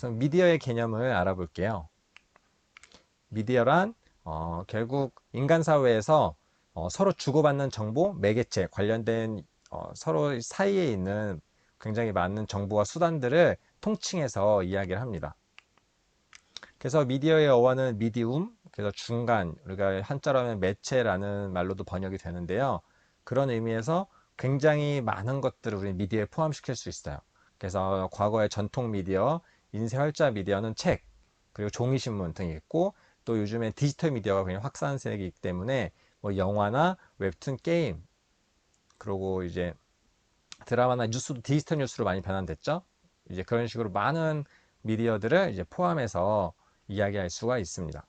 우선 미디어의 개념을 알아볼게요. 미디어란 결국 인간 사회에서 서로 주고받는 정보, 매개체 관련된 서로 사이에 있는 굉장히 많은 정보와 수단들을 통칭해서 이야기를 합니다. 그래서 미디어의 어원은 미디움, 그래서 중간, 우리가 한자로 하면 매체라는 말로도 번역이 되는데요. 그런 의미에서 굉장히 많은 것들을 우리 미디어에 포함시킬 수 있어요. 그래서 과거의 전통 미디어, 인쇄활자 미디어는 책, 그리고 종이신문 등이 있고, 또 요즘에 디지털 미디어가 굉장히 확산세이기 때문에 뭐 영화나 웹툰, 게임, 그리고 이제 드라마나 뉴스도 디지털 뉴스로 많이 변환됐죠. 이제 그런 식으로 많은 미디어들을 이제 포함해서 이야기할 수가 있습니다.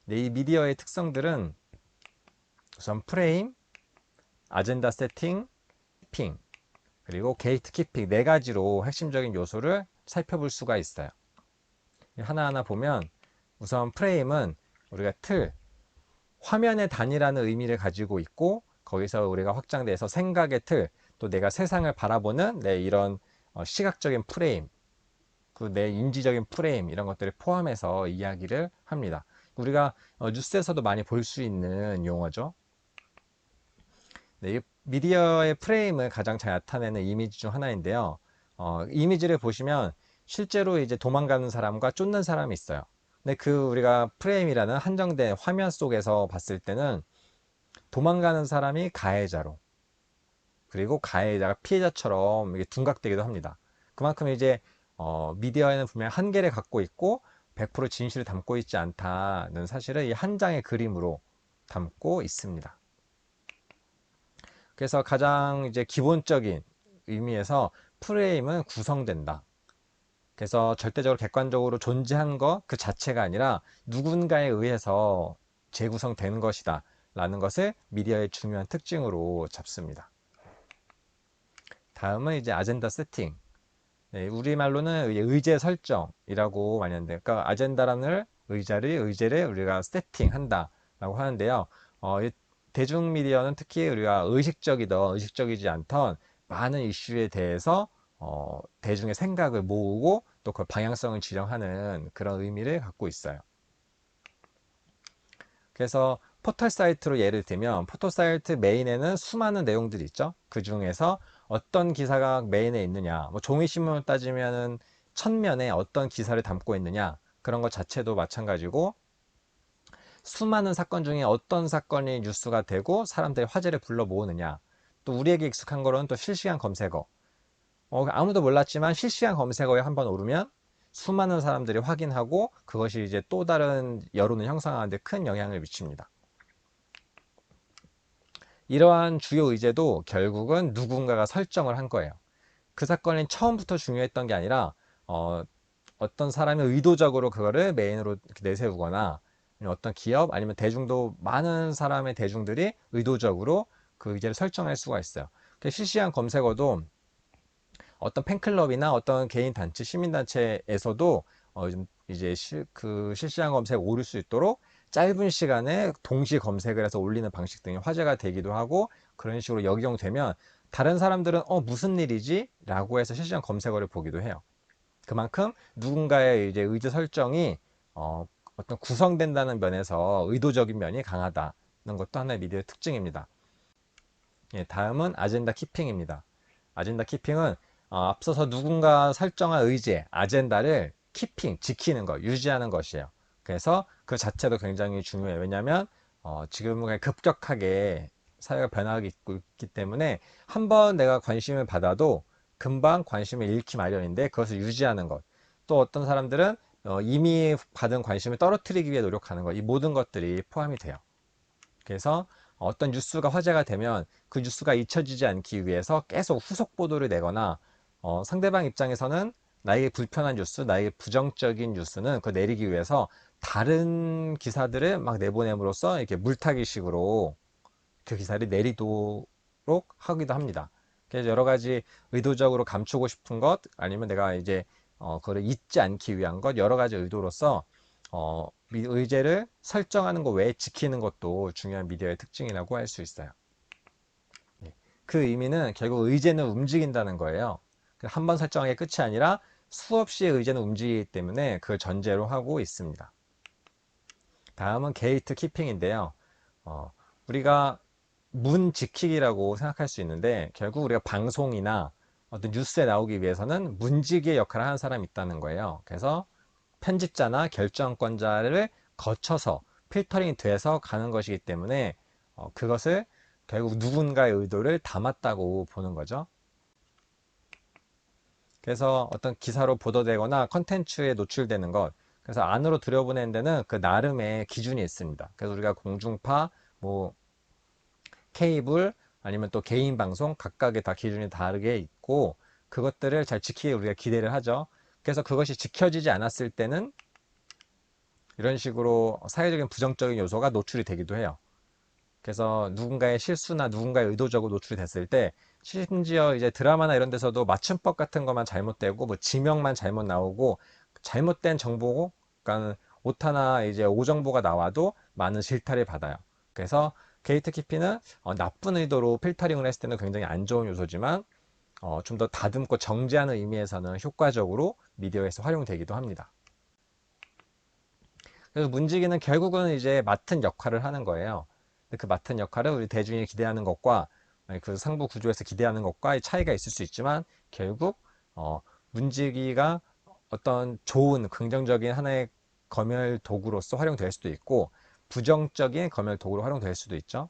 네, 이 미디어의 특성들은 우선 프레임, 아젠다 세팅, 핑, 그리고 게이트 키핑 네 가지로 핵심적인 요소를 살펴볼 수가 있어요. 하나하나 보면 우선 프레임은 우리가 틀, 화면의 단위라는 의미를 가지고 있고 거기서 우리가 확장돼서 생각의 틀, 또 내가 세상을 바라보는 내 이런 시각적인 프레임, 그 내 인지적인 프레임 이런 것들을 포함해서 이야기를 합니다. 우리가 뉴스에서도 많이 볼 수 있는 용어죠. 네, 이 미디어의 프레임을 가장 잘 나타내는 이미지 중 하나인데요. 이미지를 보시면 실제로 이제 도망가는 사람과 쫓는 사람이 있어요. 근데 그 우리가 프레임이라는 한정된 화면 속에서 봤을 때는 도망가는 사람이 가해자로, 그리고 가해자가 피해자처럼 이게 둔갑되기도 합니다. 그만큼 이제 미디어에는 분명 한계를 갖고 있고 100% 진실을 담고 있지 않다는 사실을 이 한 장의 그림으로 담고 있습니다. 그래서 가장 이제 기본적인 의미에서 프레임은 구성된다. 그래서 절대적으로 객관적으로 존재한 것 그 자체가 아니라 누군가에 의해서 재구성되는 것이다 라는 것을 미디어의 중요한 특징으로 잡습니다. 다음은 이제 아젠다 세팅. 네, 우리말로는 의제 설정이라고 많이 하는데, 그러니까 아젠다라는 의제를 우리가 세팅한다 라고 하는데요. 이 대중 미디어는 특히 우리가 의식적이든 의식적이지 않던 많은 이슈에 대해서 대중의 생각을 모으고 또 그 방향성을 지령하는 그런 의미를 갖고 있어요. 그래서 포털 사이트로 예를 들면 포털 사이트 메인에는 수많은 내용들이 있죠. 그 중에서 어떤 기사가 메인에 있느냐, 뭐 종이신문을 따지면은 천면에 어떤 기사를 담고 있느냐, 그런 것 자체도 마찬가지고 수많은 사건 중에 어떤 사건이 뉴스가 되고 사람들이 화제를 불러 모으느냐. 또 우리에게 익숙한 거로는 또 실시간 검색어. 아무도 몰랐지만 실시간 검색어에 한번 오르면 수많은 사람들이 확인하고 그것이 이제 또 다른 여론을 형성하는 데 큰 영향을 미칩니다. 이러한 주요 의제도 결국은 누군가가 설정을 한 거예요. 그 사건이 처음부터 중요했던 게 아니라 어, 어떤 사람이 의도적으로 그거를 메인으로 내세우거나 어떤 기업 아니면 대중도 많은 사람의 대중들이 의도적으로 그 의제를 설정할 수가 있어요. 실시간 검색어도 어떤 팬클럽이나 어떤 개인 단체, 시민단체에서도 이제 그 실시간 검색 오를 수 있도록 짧은 시간에 동시 검색을 해서 올리는 방식 등이 화제가 되기도 하고 그런 식으로 역용되면 다른 사람들은 무슨 일이지? 라고 해서 실시간 검색어를 보기도 해요. 그만큼 누군가의 이제 의지 설정이 어떤 구성된다는 면에서 의도적인 면이 강하다는 것도 하나의 미디어의 특징입니다. 예, 다음은 아젠다 키핑입니다. 아젠다 키핑은 앞서서 누군가 설정한 의제, 아젠다를 키핑, 지키는 것, 유지하는 것이에요. 그래서 그 자체도 굉장히 중요해요. 왜냐하면 지금은 급격하게 사회가 변화하고 있기 때문에 한번 내가 관심을 받아도 금방 관심을 잃기 마련인데 그것을 유지하는 것. 또 어떤 사람들은 이미 받은 관심을 떨어뜨리기 위해 노력하는 것. 이 모든 것들이 포함이 돼요. 그래서 어떤 뉴스가 화제가 되면 그 뉴스가 잊혀지지 않기 위해서 계속 후속 보도를 내거나 상대방 입장에서는 나에게 불편한 뉴스, 나에게 부정적인 뉴스는 그걸 내리기 위해서 다른 기사들을 막 내보냄으로써 이렇게 물타기식으로 그 기사를 내리도록 하기도 합니다. 그래서 여러 가지 의도적으로 감추고 싶은 것 아니면 내가 이제 그거를 잊지 않기 위한 것 여러 가지 의도로서 의제를 설정하는 것 외에 지키는 것도 중요한 미디어의 특징이라고 할 수 있어요. 그 의미는 결국 의제는 움직인다는 거예요. 한 번 설정한 게 끝이 아니라 수없이 의제는 움직이기 때문에 그걸 전제로 하고 있습니다. 다음은 게이트 키핑인데요. 우리가 문 지키기라고 생각할 수 있는데 결국 우리가 방송이나 어떤 뉴스에 나오기 위해서는 문지기의 역할을 하는 사람이 있다는 거예요. 그래서 편집자나 결정권자를 거쳐서 필터링이 돼서 가는 것이기 때문에 그것을 결국 누군가의 의도를 담았다고 보는 거죠. 그래서 어떤 기사로 보도되거나 컨텐츠에 노출되는 것, 그래서 안으로 들여보내는 데는 그 나름의 기준이 있습니다. 그래서 우리가 공중파, 뭐 케이블, 아니면 또 개인 방송 각각의 다 기준이 다르게 있고 그것들을 잘 지키게 우리가 기대를 하죠. 그래서 그것이 지켜지지 않았을 때는 이런 식으로 사회적인 부정적인 요소가 노출이 되기도 해요. 그래서 누군가의 실수나 누군가의 의도적으로 노출이 됐을 때 심지어 이제 드라마나 이런 데서도 맞춤법 같은 것만 잘못되고 뭐 지명만 잘못 나오고 잘못된 정보, 그러니까 오타나 이제 오정보가 나와도 많은 질타를 받아요. 그래서 게이트키피는 나쁜 의도로 필터링을 했을 때는 굉장히 안 좋은 요소지만 좀 더 다듬고 정제하는 의미에서는 효과적으로 미디어에서 활용되기도 합니다. 그래서 문지기는 결국은 이제 맡은 역할을 하는 거예요. 그 맡은 역할은 우리 대중이 기대하는 것과 그 상부 구조에서 기대하는 것과의 차이가 있을 수 있지만 결국 문지기가 어떤 좋은 긍정적인 하나의 검열 도구로서 활용될 수도 있고 부정적인 검열 도구로 활용될 수도 있죠.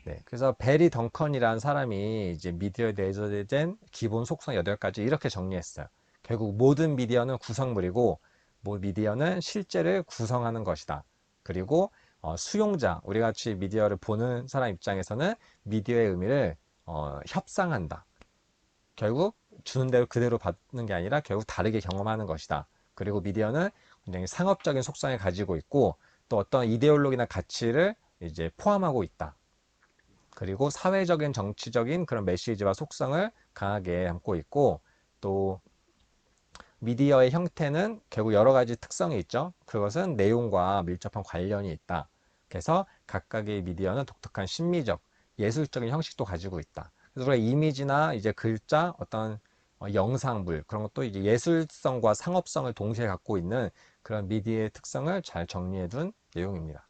네, 그래서 베리 덩컨이라는 사람이 이제 미디어에 내재된 기본 속성 8가지 이렇게 정리했어요. 결국 모든 미디어는 구성물이고 미디어는 실제를 구성하는 것이다. 그리고 수용자, 우리 같이 미디어를 보는 사람 입장에서는 미디어의 의미를 협상한다. 결국 주는 대로 그대로 받는 게 아니라 결국 다르게 경험하는 것이다. 그리고 미디어는 굉장히 상업적인 속성을 가지고 있고 또 어떤 이데올로기나 가치를 이제 포함하고 있다. 그리고 사회적인 정치적인 그런 메시지와 속성을 강하게 담고 있고 또 미디어의 형태는 결국 여러 가지 특성이 있죠. 그것은 내용과 밀접한 관련이 있다. 그래서 각각의 미디어는 독특한 심미적, 예술적인 형식도 가지고 있다. 그래서 우리가 이미지나 이제 글자, 어떤 영상물 그런 것도 이제 예술성과 상업성을 동시에 갖고 있는 그런 미디어의 특성을 잘 정리해둔 내용입니다.